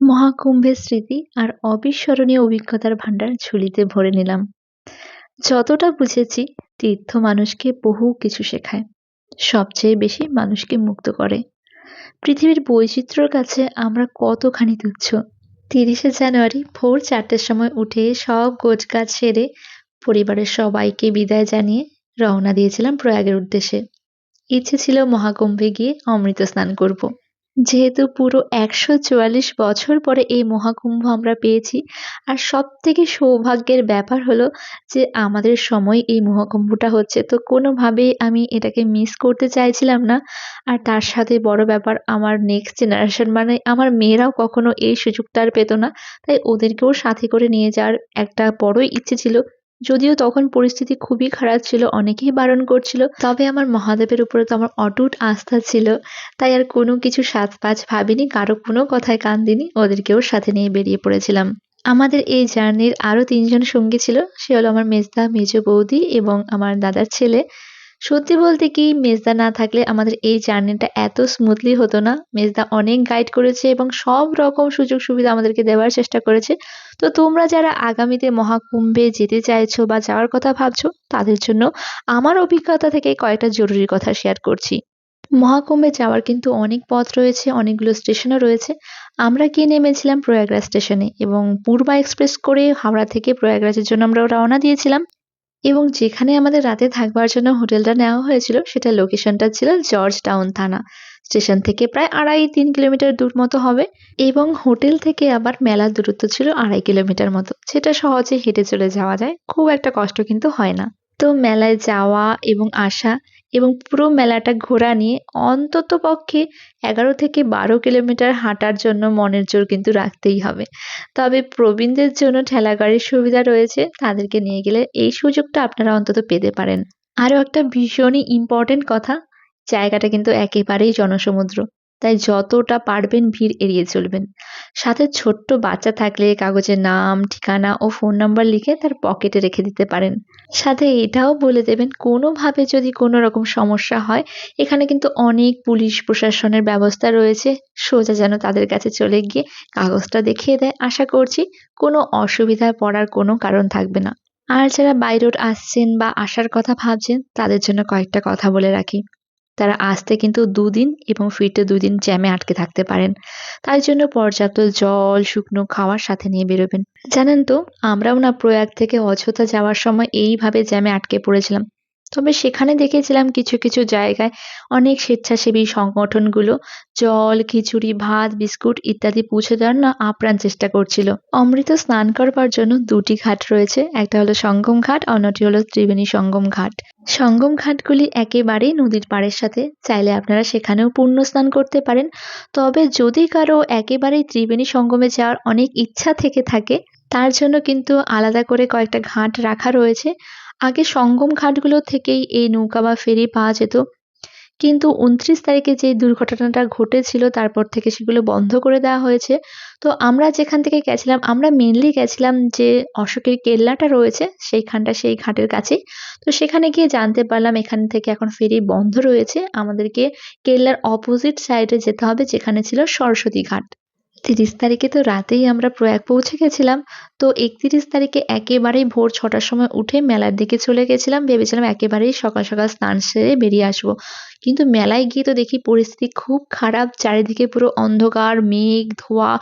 মহাকুম্ভের স্মৃতি আর অবিস্মরণীয় অভিজ্ঞতার ভান্ডার ঝুলিতে ভরে নিলাম। যতটা বুঝেছি, তীর্থ মানুষকে বহু কিছু শেখায়, সবচেয়ে বেশি মানুষকে মুক্ত করে। পৃথিবীর বৈচিত্র্যের কাছে আমরা কতখানি তুচ্ছ। 30শে জানুয়ারি ভোর 4টের সময় উঠে সব গোছগাছ সেরে পরিবারের সবাইকে বিদায় জানিয়ে রওনা দিয়েছিলাম প্রয়াগের উদ্দেশ্যে। ইচ্ছে ছিল মহাকুম্ভে গিয়ে অমৃত স্নান করব। যেহেতু পুরো ১৪৪ বছর পরে এই মহাকুম্ভ আমরা পেয়েছি, আর সবথেকে সৌভাগ্যের ব্যাপার হলো যে আমাদের সময় এই মহাকুম্ভটা হচ্ছে, তো কোনোভাবেই আমি এটাকে মিস করতে চাইছিলাম না। আর তার সাথে বড় ব্যাপার, আমার নেক্সট জেনারেশন মানে আমার মেয়েরাও কখনো এই সুযোগটা আর পেত না। তাই ওদেরকেও সাথে করে নিয়ে যাওয়ার একটা বড়ই ইচ্ছে ছিল। যদিও তখন পরিস্থিতি খুবই খারাপ ছিল, অনেকেই বারণ করছিল, তবে আমার মহাদেবের উপরে তো আমার অটুট আস্থা ছিল। তাই আর কোনো কিছু সাজ-পাজ ভাবিনি, কারো কোনো কথায় কান দিইনি, ওদেরকেও সাথে নিয়ে বেরিয়ে পড়েছিলাম। আমাদের এই জার্নির আরো ৩ জন সঙ্গী ছিল। সে হলো আমার মেজদা, মেজো বৌদি এবং আমার দাদার ছেলে। সত্যি বলতে কি, মেজদা না থাকলে আমাদের এই জার্নিটা এত স্মুথলি হতো না। মেজদা অনেক গাইড করেছে এবং সব রকম সুযোগ সুবিধা আমাদেরকে দেওয়ার চেষ্টা করেছে। তো তোমরা যারা আগামীতে মহাকুম্ভে যেতে চাইছো বা যাওয়ার কথা ভাবছো, তাদের জন্য আমার অভিজ্ঞতা থেকে কয়েকটা জরুরি কথা শেয়ার করছি। মহাকুম্ভে যাওয়ার কিন্তু অনেক পথ রয়েছে, অনেকগুলো স্টেশনও রয়েছে। আমরা গিয়ে নেমেছিলাম প্রয়াগরাজ স্টেশনে এবং পূর্বা এক্সপ্রেস করে হাওড়া থেকে প্রয়াগরাজের জন্য আমরা রওনা দিয়েছিলাম। এবং যেখানে আমাদের রাতে থাকবার জন্য হোটেলটা নেওয়া হয়েছিল, সেটার লোকেশনটা ছিল জর্জ টাউন থানা। স্টেশন থেকে প্রায় ২.৫-৩ কিলোমিটার দূর মতো হবে এবং হোটেল থেকে আবার মেলার দূরত্ব ছিল ২.৫ কিলোমিটার মতো, যেটা সহজে হেঁটে চলে যাওয়া যায়, খুব একটা কষ্ট কিন্তু হয় না। তো মেলায় যাওয়া এবং আসা এবং পুরো মেলাটা ঘোরা নিয়ে অন্ততপক্ষে ১১ থেকে ১২ কিলোমিটার হাঁটার জন্য মনের জোর কিন্তু রাখতেই হবে। তবে প্রবীণদের জন্য ঠেলাগাড়ির সুবিধা রয়েছে, তাদেরকে নিয়ে গেলে এই সুযোগটা আপনারা অন্তত পেতে পারেন। আরও একটা ভীষণই ইম্পর্টেন্ট কথা, জায়গাটা কিন্তু একেবারেই জনসমুদ্র। তাই যতটা পারবেন ভিড় এড়িয়ে চলবেন। সাথে ছোট্ট বাচ্চা থাকলে কাগজে নাম, ঠিকানা ও ফোন নাম্বার লিখে তার পকেটে রেখে দিতে পারেন। সাথে এটাও বলে দেবেন, কোনোভাবে যদি কোনো রকম সমস্যা হয়, এখানে কিন্তু অনেক পুলিশ প্রশাসনের ব্যবস্থা রয়েছে। সোজা যেন তাদের কাছে চলে গিয়ে কাগজটা দেখিয়ে দেয়। আশা করছি কোনো অসুবিধায় পড়ার কোনো কারণ থাকবে না। আর যারা বাই রোড আসছেন বা আসার কথা ভাবছেন, তাদের জন্য কয়েকটা কথা বলে রাখি। তারা আসতে কিন্তু ২ দিন এবং ফিরতে ২ দিন জ্যামে আটকে থাকতে পারেন। তাই জন্য পর্যাপ্ত জল, শুকনো খাওয়ার সাথে নিয়ে বেরোবেন। জানেন তো, আমরাও না প্রয়াগ থেকে অযোধ্যা যাওয়ার সময় এইভাবে জ্যামে আটকে পড়েছিলাম। তবে সেখানে দেখেছিলাম কিছু কিছু জায়গায় অনেক স্বেচ্ছাসেবী সংগঠনগুলো জল, খিচুড়ি, ভাত, বিস্কুট ইত্যাদি পৌঁছে দেওয়ার না আপ্রাণ চেষ্টা করছিল। অমৃত স্নান করবার জন্য ২টি ঘাট রয়েছে, একটা হলো সঙ্গম ঘাট, অন্যটি হলো ত্রিবেণী সঙ্গম ঘাট। সঙ্গম ঘাটগুলি একেবারেই নদীর পাড়ের সাথে, চাইলে আপনারা সেখানেও পুণ্য স্নান করতে পারেন। তবে যদি কারো একেবারেই ত্রিবেণী সঙ্গমে যাওয়ার অনেক ইচ্ছা থেকে থাকে, তার জন্য কিন্তু আলাদা করে কয়েকটা ঘাট রাখা রয়েছে। আগে সঙ্গম ঘাটগুলো থেকেই এই নৌকা বা ফেরি পাওয়া যেত। কিন্তু ২৯ তারিখে যে দুর্ঘটনাটা ঘটেছিল, তারপর থেকে সেগুলো বন্ধ করে দেওয়া হয়েছে। তো আমরা যেখান থেকে গেছিলাম, আমরা মেইনলি গেছিলাম যে অশোকের কেল্লাটা রয়েছে সেইখানটা, সেই ঘাটের কাছেই। তো সেখানে গিয়ে জানতে পারলাম এখান থেকে এখন ফেরি বন্ধ রয়েছে। আমাদেরকে কেল্লার অপোজিট সাইডে যেতে হবে, যেখানে ছিল সরস্বতী ঘাট। ৩০ তারিখে তো রাতেই আমরা প্রয়াগ পৌঁছে গেছিলাম। তো ৩১ তারিখে একেবারেই ভোর ৬টার সময় উঠে মেলার দিকে চলে গেছিলাম। ভেবেছিলাম একেবারেই সকাল সকাল স্নান সেরে বেরিয়ে আসবো। কিন্তু মেলায় গিয়ে তো দেখি পরিস্থিতি খুব খারাপ। চারিদিকে পুরো অন্ধকার, মেঘ, ধোঁয়া।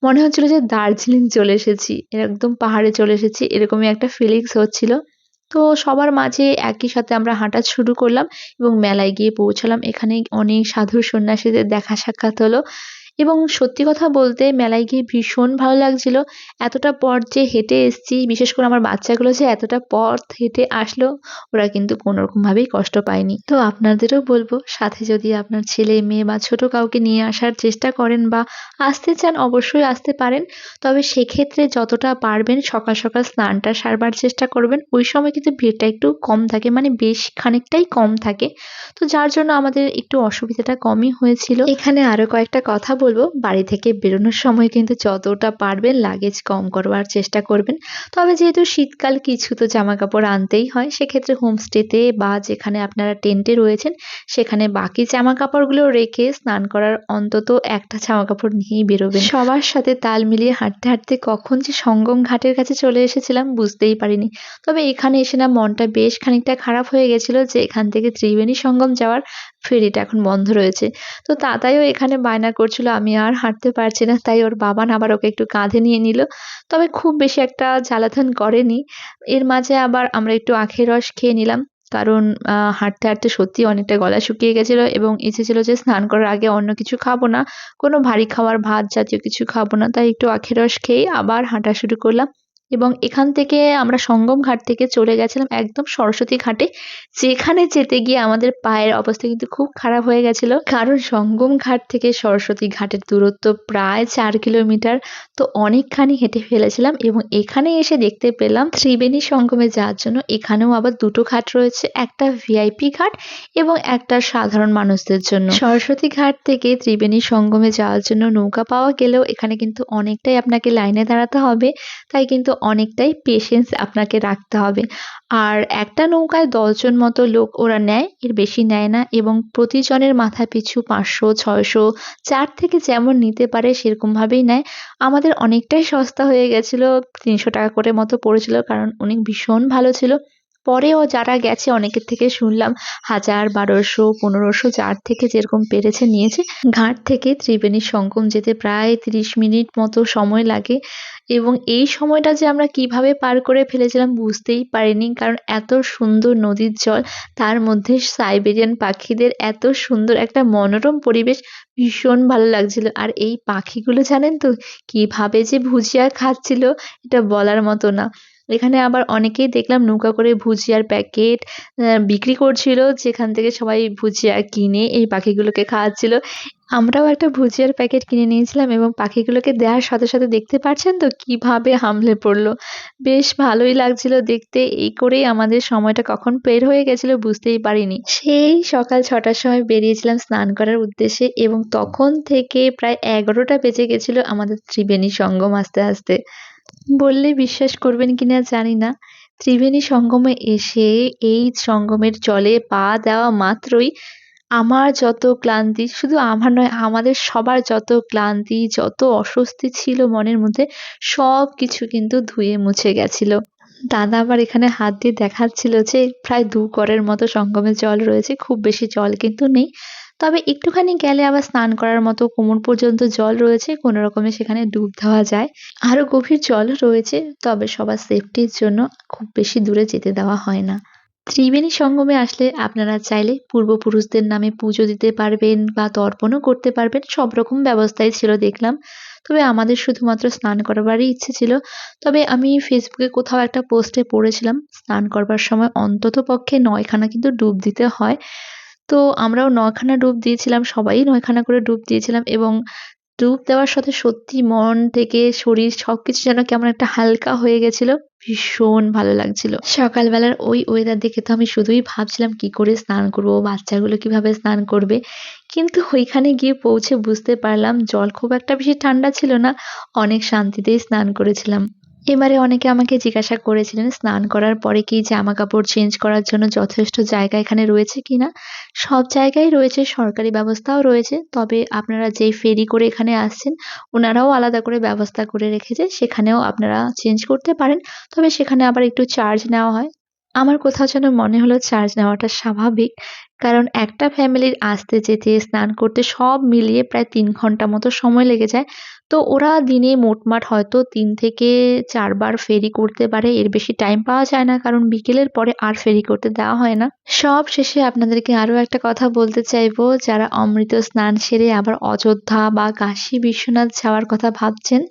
মনে হচ্ছিল যে দার্জিলিং চলে এসেছি। একদম পাহাড়ে চলে এসেছি, এরকমই একটা ফিলিংস হচ্ছিল। তো সবার মাঝে একই সাথে আমরা হাঁটা শুরু করলাম এবং মেলায় গিয়ে পৌঁছালাম। এখানে অনেক সাধু সন্ন্যাসীদের দেখা সাক্ষাৎ হলো এবং সত্যি কথা বলতে মেলায় গিয়ে ভীষণ ভালো লাগছিল। এতটা পথ যে হেঁটে এসেছি, বিশেষ করে আমার বাচ্চাগুলো যে এতটা পথ হেঁটে আসলো, ওরা কিন্তু কোনোরকমভাবেই কষ্ট পায়নি। তো আপনাদেরও বলব, সাথে যদি আপনার ছেলে, মেয়ে বা ছোট কাউকে নিয়ে আসার চেষ্টা করেন বা আসতে চান, অবশ্যই আসতে পারেন। তবে সেক্ষেত্রে যতটা পারবেন সকাল সকাল স্নানটা সারবার চেষ্টা করবেন। ওই সময় কিন্তু ভিড়টা একটু কম থাকে, মানে বেশ খানিকটাই কম থাকে। তো যার জন্য আমাদের একটু অসুবিধাটা কমই হয়েছিল। এখানে আরো কয়েকটা কথা বলব, বলবো বাড়ি থেকে বেরোনোর সময় কিন্তু যতটা পারবেন লাগেজ কম করবার চেষ্টা করবেন। তবে যেহেতু শীতকাল কিছু তো জামাকাপড় আনতেই হয়, সেক্ষেত্রে হোমস্টেতে বা যেখানে আপনারা টেন্টে রয়েছেন সেখানে বাকি জামাকাপড়গুলো রেখে স্নান করার অন্তত একটা জামাকাপড় নিয়েই বেরোবেন। সবার সাথে তাল মিলিয়ে হাঁটতে, হাঁটতে কখন যে সঙ্গম ঘাটের কাছে চলে এসেছিলাম বুঝতেই পারিনি। তবে এখানে এসে না মনটা বেশ খানিকটা খারাপ হয়ে গেছিল যে এখান থেকে ত্রিবেণী সঙ্গম যাওয়ার ফেরিটা এখন বন্ধ রয়েছে। তো তাতাইও এখানে বায়না করছিল আমি আর হাঁটতে পারছি না, তাই ওর বাবা না আবার ওকে একটু কাঁধে নিয়ে নিল। তবে খুব বেশি একটা জ্বালাতন করেনি। এর মাঝে আবার আমরা একটু আখের রস খেয়ে নিলাম। কারণ হাঁটতে, হাঁটতে সত্যিই অনেকটা গলা শুকিয়ে গেছিল এবং ইচ্ছে ছিল যে স্নান করার আগে অন্য কিছু খাবো না। কোনো ভারী খাবার ভাত জাতীয় কিছু খাবো না। তাই একটু আখের রস খেয়েই আবার হাঁটা শুরু করলাম। এবং এখান থেকে আমরা সঙ্গম ঘাট থেকে চলে গেছিলাম একদম সরস্বতী ঘাটে। যেখানে যেতে গিয়ে আমাদের পায়ের অবস্থা কিন্তু খুব খারাপ হয়ে গেছিল। কারণ সঙ্গম ঘাট থেকে সরস্বতী ঘাটের দূরত্ব প্রায় ৪ কিলোমিটার। তো অনেকখানি হেঁটে ফেলেছিলাম এবং এখানে এসে দেখতে পেলাম ত্রিবেণী সঙ্গমে যাওয়ার জন্য এখানেও আবার দুটো ঘাট রয়েছে। একটা ভিআইপি ঘাট এবং একটা সাধারণ মানুষদের জন্য। সরস্বতী ঘাট থেকে ত্রিবেণী সঙ্গমে যাওয়ার জন্য নৌকা পাওয়া গেলেও এখানে কিন্তু অনেকটাই আপনাকে লাইনে দাঁড়াতে হবে। তাই কিন্তু অনেকটাই পেশেন্স আপনাকে রাখতে হবে। আর একটা নৌকায় ১০ জন মতো লোক ওরা নেয়, এর বেশি নেয় না এবং প্রতিজনের মাথা পিছু ৫০০, ৬০০ যার থেকে যেমন নিতে পারে সেরকমভাবেই নেয়। আমাদের অনেকটাই সস্তা হয়ে গেছিল, ৳৩০০ করে মতো পড়েছিল কারণ উনি ভীষণ ভালো ছিল। পরেও যারা গেছে অনেকের থেকে শুনলাম ১০০০, ১২০০, ১৫০০ যার থেকে যেরকম পেরেছে নিয়েছে। ঘাট থেকে ত্রিবেণী সঙ্গম যেতে প্রায় ৩০ মিনিট মতো সময় লাগে এবং এই সময়টা যে আমরা কিভাবে পার করে ফেলেছিলাম বুঝতেই পারিনি। কারণ এত সুন্দর নদীর জল, তার মধ্যে সাইবেরিয়ান পাখিদের এত সুন্দর একটা মনোরম পরিবেশ, ভীষণ ভালো লাগছিল। আর এই পাখিগুলো জানেন তো কিভাবে যে ভুজিয়া খাচ্ছিল এটা বলার মতো না। এখানে আবার অনেকেই দেখলাম নৌকা করে ভুজিয়ার প্যাকেট বিক্রি করছিল, যেখান থেকে সবাই ভুজিয়া কিনে এই পাখিগুলোকে খাওয়াচ্ছিল। আমরাও একটা ভুজিয়ার প্যাকেট কিনে নিয়েছিলাম এবং পাখিগুলোকে দেওয়ার সাথে, সাথে দেখতে পাচ্ছেন তো কিভাবে হামলে পড়ল। বেশ ভালোই লাগছিল দেখতে। এই করেই আমাদের সময়টা কখন বের হয়ে গেছিল বুঝতেই পারিনি। সেই সকাল ৬টার সময় বেরিয়েছিলাম স্নান করার উদ্দেশ্যে এবং তখন থেকে প্রায় ১১টা বেজে গেছিল আমাদের ত্রিবেণী সঙ্গম আসতে, আসতে। বললে বিশ্বাস করবেন কিনা জানি না। ত্রিবেণী সঙ্গমে এসে এই সঙ্গমের জলে পা দেওয়া মাত্রই আমার যত ক্লান্তি, শুধু আমার নয় আমাদের সবার যত ক্লান্তি, যত অস্বস্তি ছিল মনের মধ্যে সবকিছু কিন্তু ধুয়ে মুছে গেছিল। দাদা আবার এখানে হাত দিয়ে দেখাচ্ছিল যে প্রায় ২ করের মতো সঙ্গমে জল রয়েছে। খুব বেশি জল কিন্তু নেই। তবে একটুখানি গেলে আবার স্নান করার মতো কোমর পর্যন্ত জল রয়েছে। কোনো রকমে সেখানে ডুব দেওয়া যায়। আরো গভীর জলও রয়েছে। তবে সবার সেফটির জন্য খুব বেশি দূরে যেতে দেওয়া হয় না। ত্রিবেণী সঙ্গমে আসলে আপনারা চাইলে পূর্বপুরুষদের নামে পুজো দিতে পারবেন বা তর্পণও করতে পারবেন। সব রকম ব্যবস্থাই ছিল দেখলাম। তবে আমাদের শুধুমাত্র স্নান করবারই ইচ্ছে ছিল। তবে আমি ফেসবুকে কোথাও একটা পোস্টে পড়েছিলাম, স্নান করবার সময় অন্ততপক্ষে ৯ খানা কিন্তু ডুব দিতে হয়। তো আমরাও ৯ খানা ডুব দিয়েছিলাম। সবাই ৯ খানা করে ডুব দিয়েছিলাম এবং ডুব দেওয়ার সাথে সত্যি মন থেকে শরীর সবকিছু যেন কেমন একটা হালকা হয়ে গেছিল। ভীষণ ভালো লাগছিল। সকালবেলার ওই ওয়েদার দেখে তো আমি শুধুই ভাবছিলাম কি করে স্নান করব, বাচ্চাগুলো কিভাবে স্নান করবে। কিন্তু ওইখানে গিয়ে পৌঁছে বুঝতে পারলাম জল খুব একটা বেশি ঠান্ডা ছিল না। অনেক শান্তিতেই স্নান করেছিলাম। এবারে অনেকে আমাকে জিজ্ঞাসা করেছিলেন স্নান করার পরে কি জামাকাপড় চেঞ্জ করার জন্য যথেষ্ট জায়গা এখানে রয়েছে কিনা? সব জায়গায় রয়েছে, সরকারি ব্যবস্থাও রয়েছে। তবে আপনারা যেই ফেরি করে এখানে আসছেন, ওনারাও আলাদা করে ব্যবস্থা করে রেখেছে। সেখানেও আপনারা চেঞ্জ করতে পারেন। তবে সেখানে আবার একটু চার্জ নেওয়া হয়। আমার কোথাও যেন মনে হলো চার্জ নেওয়াটা স্বাভাবিক। কারণ একটা ফ্যামিলির আসতে যেতে, স্নান করতে সব মিলিয়ে প্রায় ৩ ঘন্টা মতো সময় লেগে যায়। তো ওরা দিনে মোটমাট হয়তো ৩ থেকে ৪ বার ফেরি করতে পারে। এর বেশি টাইম পাওয়া যায় না কারণ বিকেলের পরে আর ফেরি করতে দেওয়া হয় না। সব শেষে আপনাদেরকে আরো একটা কথা বলতে চাইবো, যারা অমৃত স্নান সেরে আবার অযোধ্যা বা কাশী বিশ্বনাথ যাওয়ার কথা ভাবছেন,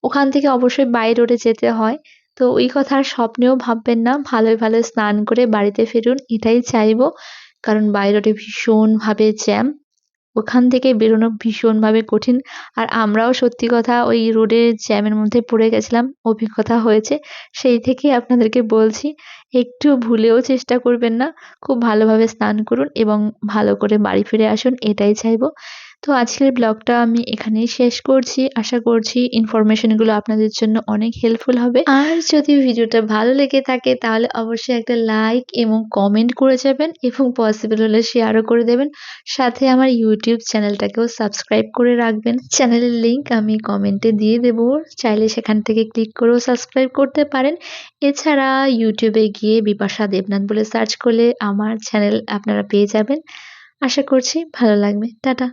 ওখান থেকে অবশ্যই বাই রোডে যেতে হয়। তো ওই কথা আর স্বপ্নেও ভাববেন না। ভালোয় ভালোয় স্নান করে বাড়িতে ফিরুন এটাই চাইবো। কারণ বাই রোডে ভীষণভাবে জ্যাম। ওখান থেকে বেরোনো ভীষণভাবে কঠিন। আর আমরাও সত্যি কথা ওই রোডের জ্যামের মধ্যে পড়ে গেছিলাম। অভিজ্ঞতা হয়েছে। সেই থেকেই আপনাদেরকে বলছি, একটু ভুলেও চেষ্টা করবেন না। খুব ভালোভাবে স্নান করুন এবং ভালো করে বাড়ি ফিরে আসুন এটাই চাইবো। তো আজকের ব্লগটা আমি এখানেই শেষ করছি। আশা করছি ইনফরমেশনগুলো আপনাদের জন্য অনেক হেল্পফুল হবে। আর যদি ভিডিওটা ভালো লেগে থাকে তাহলে অবশ্যই একটা লাইক এবং কমেন্ট করে যাবেন এবং পসিবল হলে শেয়ারও করে দেবেন। সাথে আমার ইউটিউব চ্যানেলটাকেও সাবস্ক্রাইব করে রাখবেন। চ্যানেলের লিংক আমি কমেন্টে দিয়ে দেব। চাইলে সেখান থেকে ক্লিক করেও সাবস্ক্রাইব করতে পারেন। এছাড়া ইউটিউবে গিয়ে বিপাশা দেবনাথ বলে সার্চ করলে আমার চ্যানেল আপনারা পেয়ে যাবেন। আশা করছি ভালো লাগবে। টাটা।